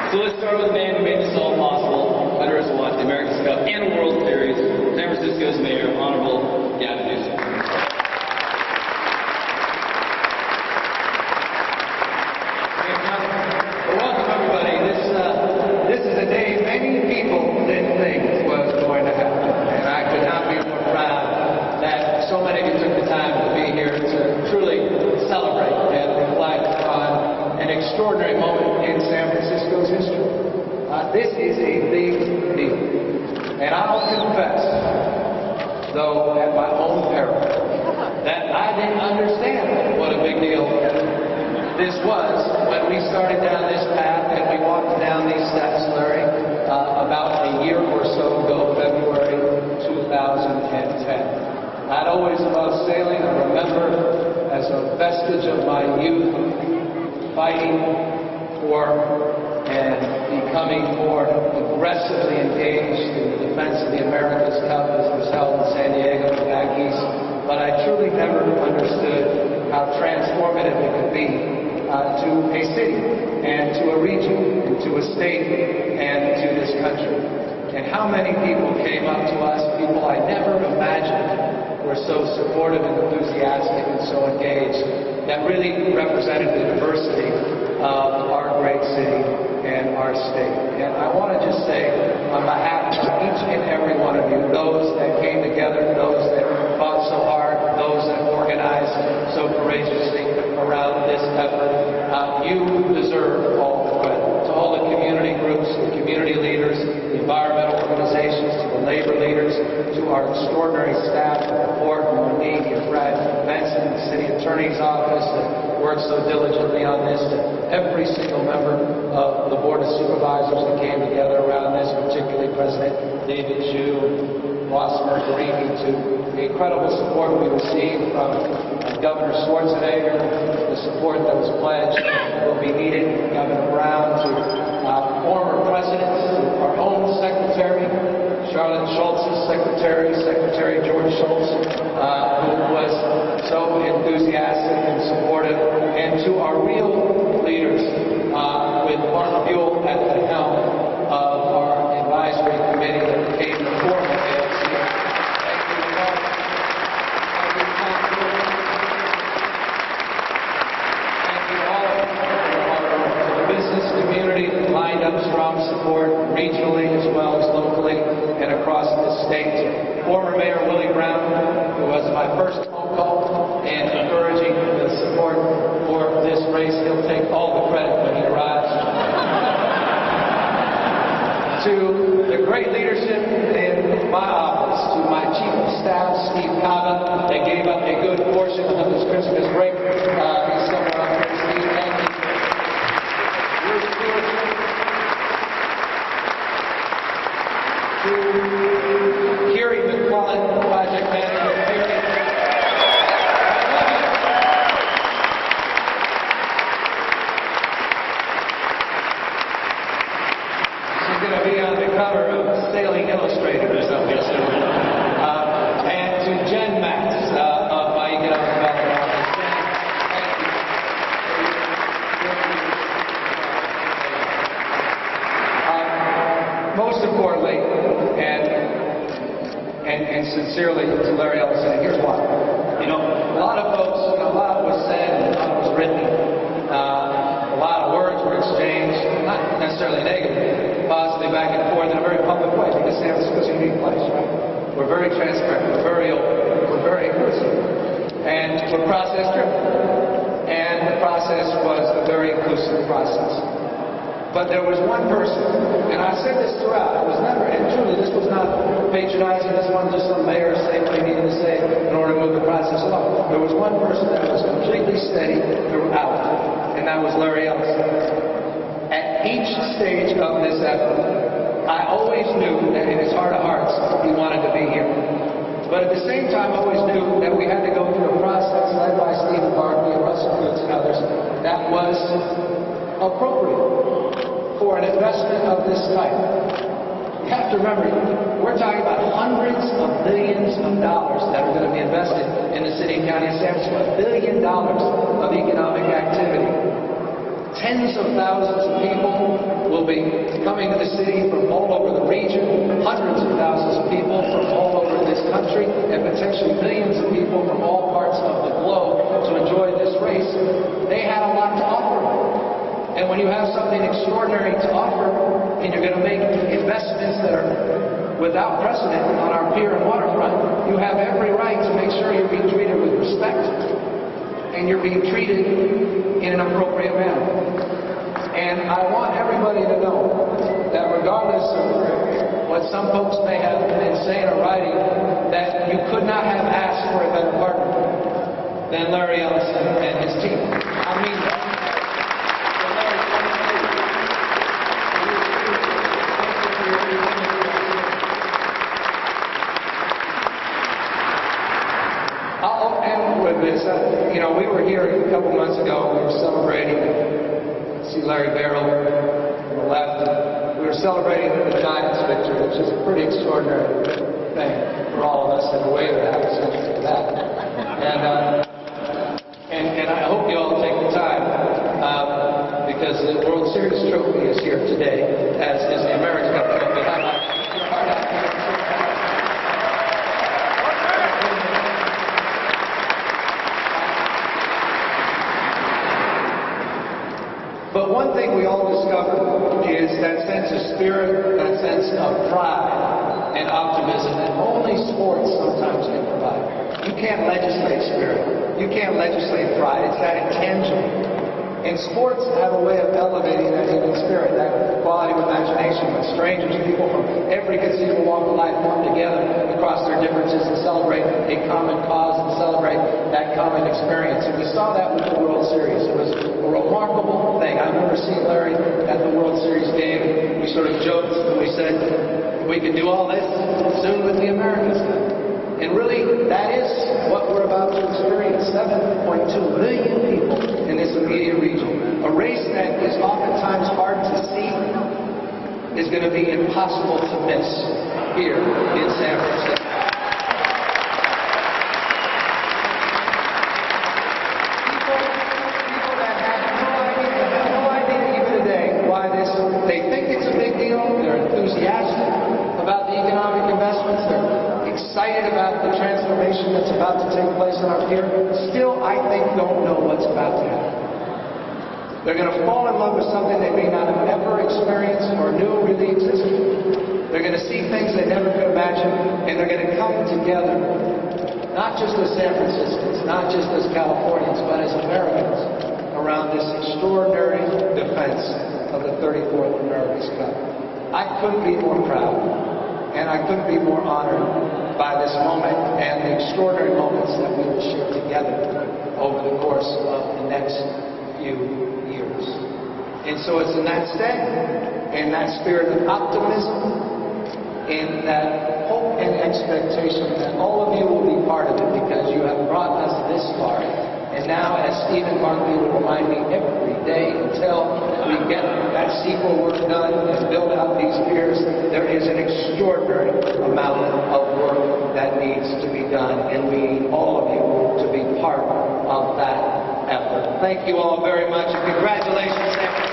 So let's start with the man who made this all possible. Winners who won the America's Cup and World Series, San Francisco's Mayor, Honorable Gavin Newsom. Welcome, everybody. This is a day many people didn't think was going to happen, and I could not be more proud that so many of you took the time to be here to truly celebrate and reflect on an extraordinary moment in San Francisco's history. This is a big deal, and I'll confess, though at my own peril, that I didn't understand what a big deal this was when we started down this path and we walked down these steps, Larry, about a year or so ago, February 2010. I'd always loved sailing. I remember as a vestige of my youth fighting for and becoming more aggressively engaged in the defense of the America's Cup as it was held in San Diego and back east. But I truly never understood how transformative it could be to a city and to a region and to a state and to this country. And how many people came up to us, people I never imagined were so supportive and enthusiastic and so engaged, that really represented the diversity of our great city and our state. And I want to just say, on behalf of each and every one of you, those that came together, those that fought so hard, those that organized so courageously around this effort, you deserve all the credit. To all the community groups, the community leaders, the environmental organizations, to the labor leaders, to our extraordinary staff, Fort, Monique, and Brad Benson, the city attorney's office that worked so diligently on this, to every single member of the Board of Supervisors that came together around this, particularly President David Zhu, Ross Margarini, to the incredible support we received from Governor Schwarzenegger, the support that was pledged will be needed, Governor Brown, to former presidents, to our own secretary, Charlotte Schultz's secretary, Secretary George Schultz, who was so enthusiastic and supportive, and to our real leaders, with Mark Buell at the helm of our advisory committee that came before the ALC. Community that lined up strong support regionally as well as locally and across the state. Former Mayor Willie Brown, who was my first phone call and encouraging the support for this race. He'll take all the credit when he arrives. To the great leadership in my office, to my Chief of Staff, Steve Cava, that gave up a good portion of his Christmas break. He's somewhere up here, Steve. Thank you. To Kerry McClellan, project manager. She's going to be on the cover of Sailing Illustrated or something soon. And to Jen Max of my economic development office. Most importantly, and sincerely to Larry Ellison, here's why. You know, a lot of folks, a lot was said and a lot was written. A lot of words were exchanged, not necessarily negative, positively back and forth in a very public way, because San Francisco's a unique place, right? We're very transparent, we're very open, we're very inclusive, and we're process-driven. And the process was a very inclusive process. But there was one person, and I said this throughout, it was never, and truly this was not patronizing, this wasn't just some mayor saying what he needed to say in order to move the process along. There was one person that was completely steady throughout, and that was Larry Ellison. At each stage of this effort, I always knew that in his heart of hearts, he wanted to be here. But at the same time, I always knew that we had to go through a process led by Stephen Barkley and Russell Goods and others that was appropriate for an investment of this type. You have to remember, we're talking about hundreds of billions of dollars that are going to be invested in the city and county of San Francisco. $1 billion of economic activity. Tens of thousands of people will be coming to the city from all over the region, hundreds of thousands of people from all over this country, and potentially millions of people from all parts of the globe to enjoy this race. They had a lot to offer. And when you have something extraordinary to offer, and you're going to make investments that are without precedent on our pier and waterfront, you have every right to make sure you're being treated with respect, and you're being treated in an appropriate manner. And I want everybody to know that regardless of what some folks may have been saying or writing, that you could not have asked for a better partner than Larry Ellison and his team. I mean that. I'll end with this. We were here a couple months ago. We were celebrating. See Larry Barrel on the left. We were celebrating the Giants' victory, which is a pretty extraordinary thing for all of us in a way that happens to that. And I hope you all take the time because the World Series trophy is here today, as is the American Cup trophy. But one thing we all discovered is that sense of spirit, that sense of pride and optimism that only sports sometimes can provide. You can't legislate spirit. You can't legislate pride. It's that intangible. And sports have a way of elevating that human spirit, that quality of imagination. When strangers, people from every conceivable walk of life come together across their differences and celebrate a common cause and celebrate that common experience. And we saw that with the World Series. It was a remarkable thing. I remember seeing Larry at the World Series game. We sort of joked and we said, we can do all this soon with the Americans. And really, that is what we're about to experience. 7.2 million people in this immediate region. A race that is oftentimes hard to see is going to be impossible to miss here in San Francisco. People that have no idea even today why this, they think it's a big deal, they're enthusiastic about the economic investments, they're excited about the transformation that's about to take place on our pier, still, I think, don't know what's about to happen. They're going to fall in love with something they may not have ever experienced or knew really existed. They're going to see things they never could imagine, and they're going to come together, not just as San Franciscans, not just as Californians, but as Americans, around this extraordinary defense of the 34th America's Cup. I couldn't be more proud. And I couldn't be more honored by this moment and the extraordinary moments that we will share together over the course of the next few years. And so it's in that stead, in that spirit of optimism, in that hope and expectation that all of you will be part of it because you have brought us this far. And now, as Stephen Barkley will remind me every day until we get that sequel work done and build out these piers, there is an extraordinary amount of work that needs to be done, and we need all of you to be part of that effort. Thank you all very much, and congratulations.